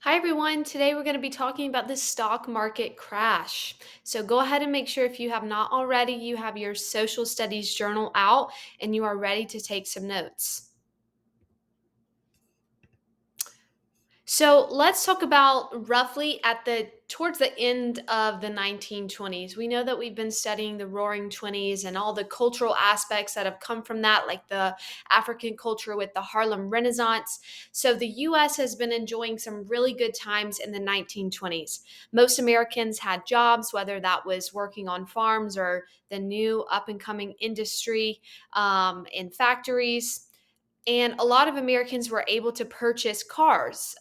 Hi everyone, today we're going to be talking about the stock market crash. So go ahead and make sure if you have not already, you have your social studies journal out and you are ready to take some notes. So let's talk about roughly at the towards the end of the 1920s. We know that we've been studying the Roaring Twenties and all the cultural aspects that have come from that, like the African culture with the Harlem Renaissance. So the US has been enjoying some really good times in the 1920s. Most Americans had jobs, whether that was working on farms or the new up and coming industry in factories, and a lot of Americans were able to purchase cars.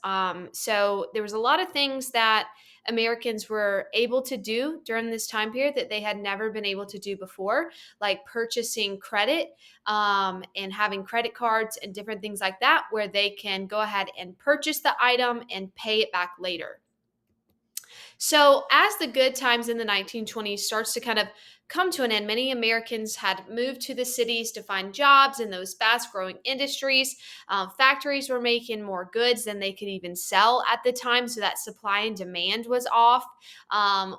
So there was a lot of things that Americans were able to do during this time period that they had never been able to do before, like purchasing credit and having credit cards and different things like that, where they can go ahead and purchase the item and pay it back later. So, as the good times in the 1920s starts to kind of come to an end, many Americans had moved to the cities to find jobs in those fast growing industries. Factories were making more goods than they could even sell at the time, so that supply and demand was off.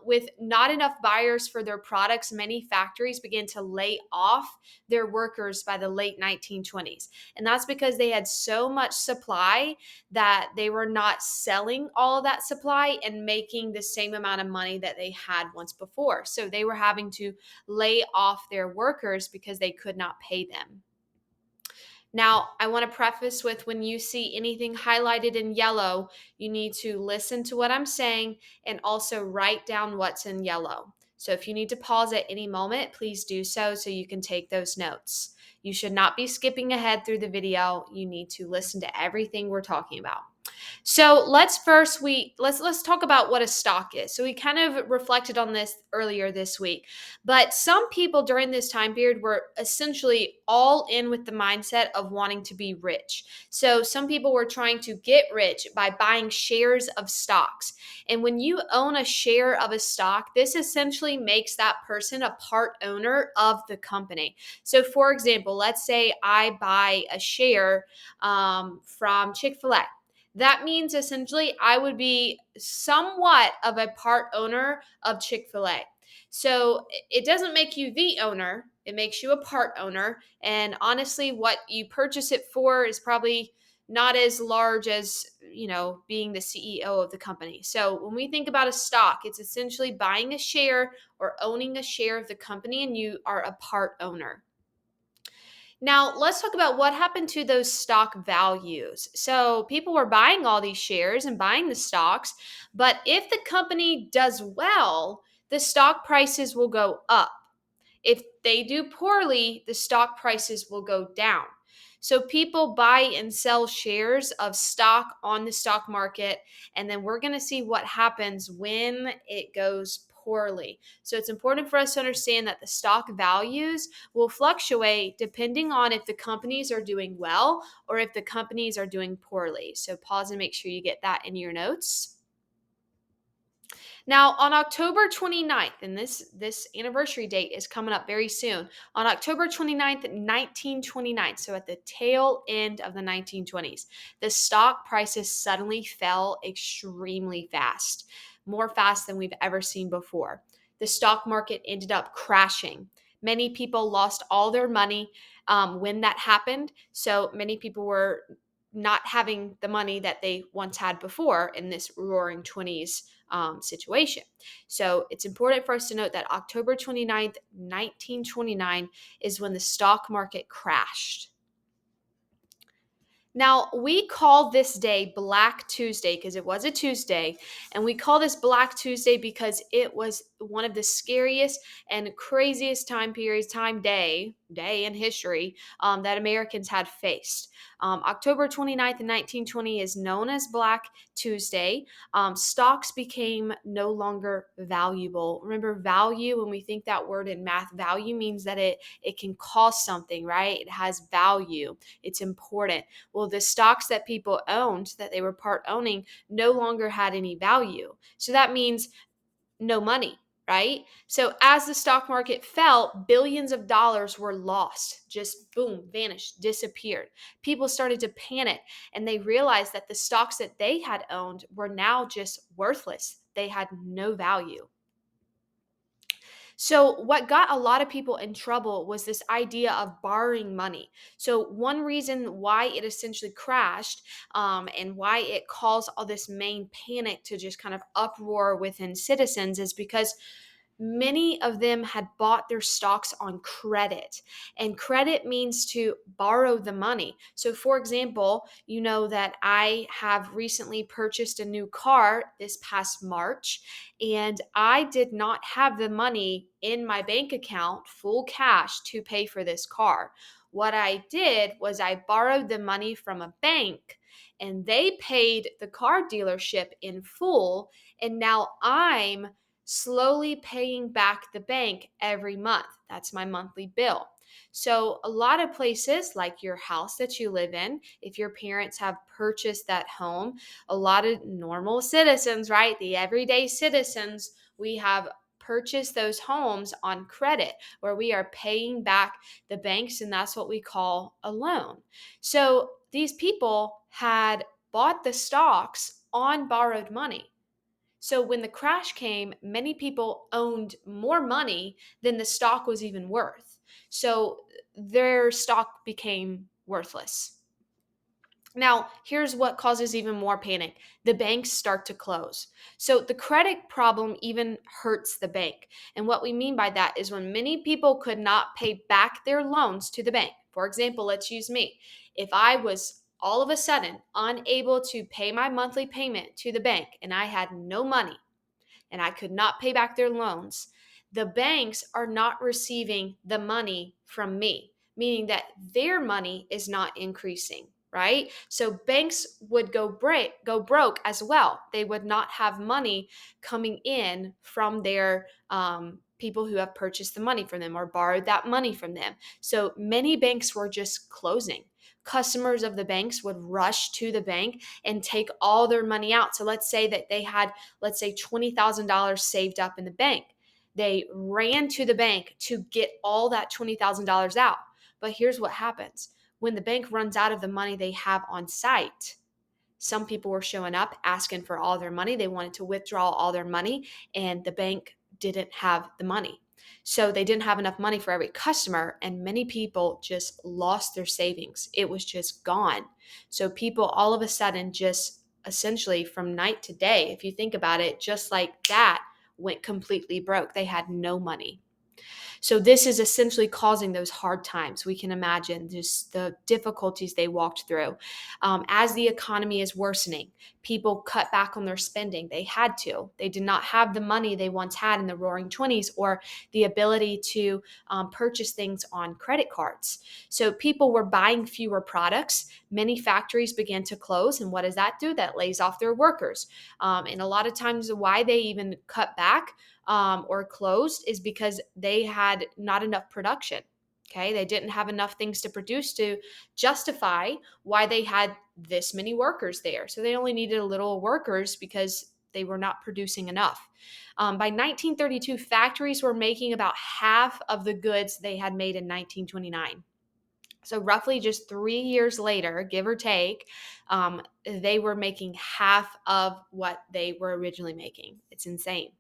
With not enough buyers for their products, many factories began to lay off their workers by the late 1920s. And that's because they had so much supply that they were not selling all of that supply and making the same amount of money that they had once before. So they were having to lay off their workers because they could not pay them. Now, I want to preface with when you see anything highlighted in yellow, you need to listen to what I'm saying and also write down what's in yellow. So if you need to pause at any moment, please do so you can take those notes. You should not be skipping ahead through the video. You need to listen to everything we're talking about. So let's talk about what a stock is. So we kind of reflected on this earlier this week, but some people during this time period were essentially all in with the mindset of wanting to be rich. So some people were trying to get rich by buying shares of stocks. And when you own a share of a stock, this essentially makes that person a part owner of the company. So for example, let's say I buy a share from Chick-fil-A. That means essentially I would be somewhat of a part owner of Chick fil A. So it doesn't make you the owner, it makes you a part owner. And honestly, what you purchase it for is probably not as large as, being the CEO of the company. So when we think about a stock, it's essentially buying a share or owning a share of the company, and you are a part owner. Now, let's talk about what happened to those stock values. So, people were buying all these shares and buying the stocks, but if the company does well, the stock prices will go up. If they do poorly, the stock prices will go down. So, people buy and sell shares of stock on the stock market, and then we're going to see what happens when it goes poorly. So, it's important for us to understand that the stock values will fluctuate depending on if the companies are doing well or if the companies are doing poorly. So, pause and make sure you get that in your notes. Now, on October 29th, and this anniversary date is coming up very soon. On October 29th, 1929, so at the tail end of the 1920s, the stock prices suddenly fell extremely fast, more fast than we've ever seen before. The stock market ended up crashing. Many people lost all their money when that happened. So many people were not having the money that they once had before in this roaring 20s situation. So it's important for us to note that October 29th, 1929 is when the stock market crashed. Now, we call this day Black Tuesday because it was a Tuesday. And we call this Black Tuesday because it was one of the scariest and craziest day in history that Americans had faced. October 29th, 1920 is known as Black Tuesday. Stocks became no longer valuable. Remember, value, when we think that word in math, value means that it can cost something, right? It has value. It's important. Well, the stocks that people owned, that they were part owning, no longer had any value. So that means no money. right? So as the stock market fell, billions of dollars were lost, just boom, vanished, disappeared. People started to panic and they realized that the stocks that they had owned were now just worthless. They had no value. So, what got a lot of people in trouble was this idea of borrowing money. So, one reason why it essentially crashed and why it caused all this main panic to just kind of uproar within citizens is because many of them had bought their stocks on credit, and credit means to borrow the money. So for example, you know that I have recently purchased a new car this past March, and I did not have the money in my bank account full cash to pay for this car. What I did was I borrowed the money from a bank, and they paid the car dealership in full, and now I'm slowly paying back the bank every month. That's my monthly bill. So, a lot of places like your house that you live in, if your parents have purchased that home, a lot of normal citizens, right? The everyday citizens, we have purchased those homes on credit where we are paying back the banks, and that's what we call a loan. So, these people had bought the stocks on borrowed money. So when the crash came, many people owned more money than the stock was even worth. So their stock became worthless. Now, here's what causes even more panic. The banks start to close. So the credit problem even hurts the bank. And what we mean by that is when many people could not pay back their loans to the bank. For example, let's use me. If I was all of a sudden unable to pay my monthly payment to the bank and I had no money, and I could not pay back their loans, the banks are not receiving the money from me, meaning that their money is not increasing, right? So banks would go broke as well. They would not have money coming in from their people who have purchased the money from them or borrowed that money from them. So many banks were just closing. Customers of the banks would rush to the bank and take all their money out. So let's say that they had, let's say, $20,000 saved up in the bank. They ran to the bank to get all that $20,000 out. But here's what happens when the bank runs out of the money they have on site. Some people were showing up asking for all their money. They wanted to withdraw all their money, and the bank didn't have the money. So they didn't have enough money for every customer, and many people just lost their savings. It was just gone. So people all of a sudden just essentially from night to day, if you think about it, just like that, went completely broke. They had no money. So this is essentially causing those hard times. We can imagine just the difficulties they walked through. As the economy is worsening, people cut back on their spending. They had to. They did not have the money they once had in the roaring 20s or the ability to purchase things on credit cards. So people were buying fewer products. Many factories began to close. And what does that do? That lays off their workers. And a lot of times, why they even cut back or closed is because they had not enough production. Okay, they didn't have enough things to produce to justify why they had this many workers there. So they only needed a little workers because they were not producing enough. By 1932, factories were making about half of the goods they had made in 1929. So, roughly just 3 years later, give or take, they were making half of what they were originally making. It's insane.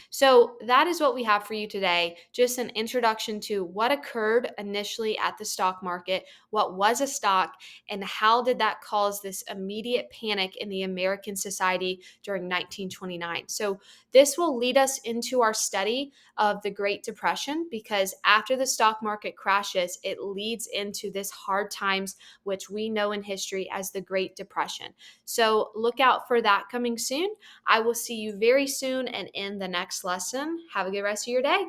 So that is what we have for you today. Just an introduction to what occurred initially at the stock market, what was a stock, and how did that cause this immediate panic in the American society during 1929. So this will lead us into our study of the Great Depression, because after the stock market crashes, it leads into this hard times, which we know in history as the Great Depression. So look out for that coming soon. I will see you very soon and in the next lesson. Have a good rest of your day.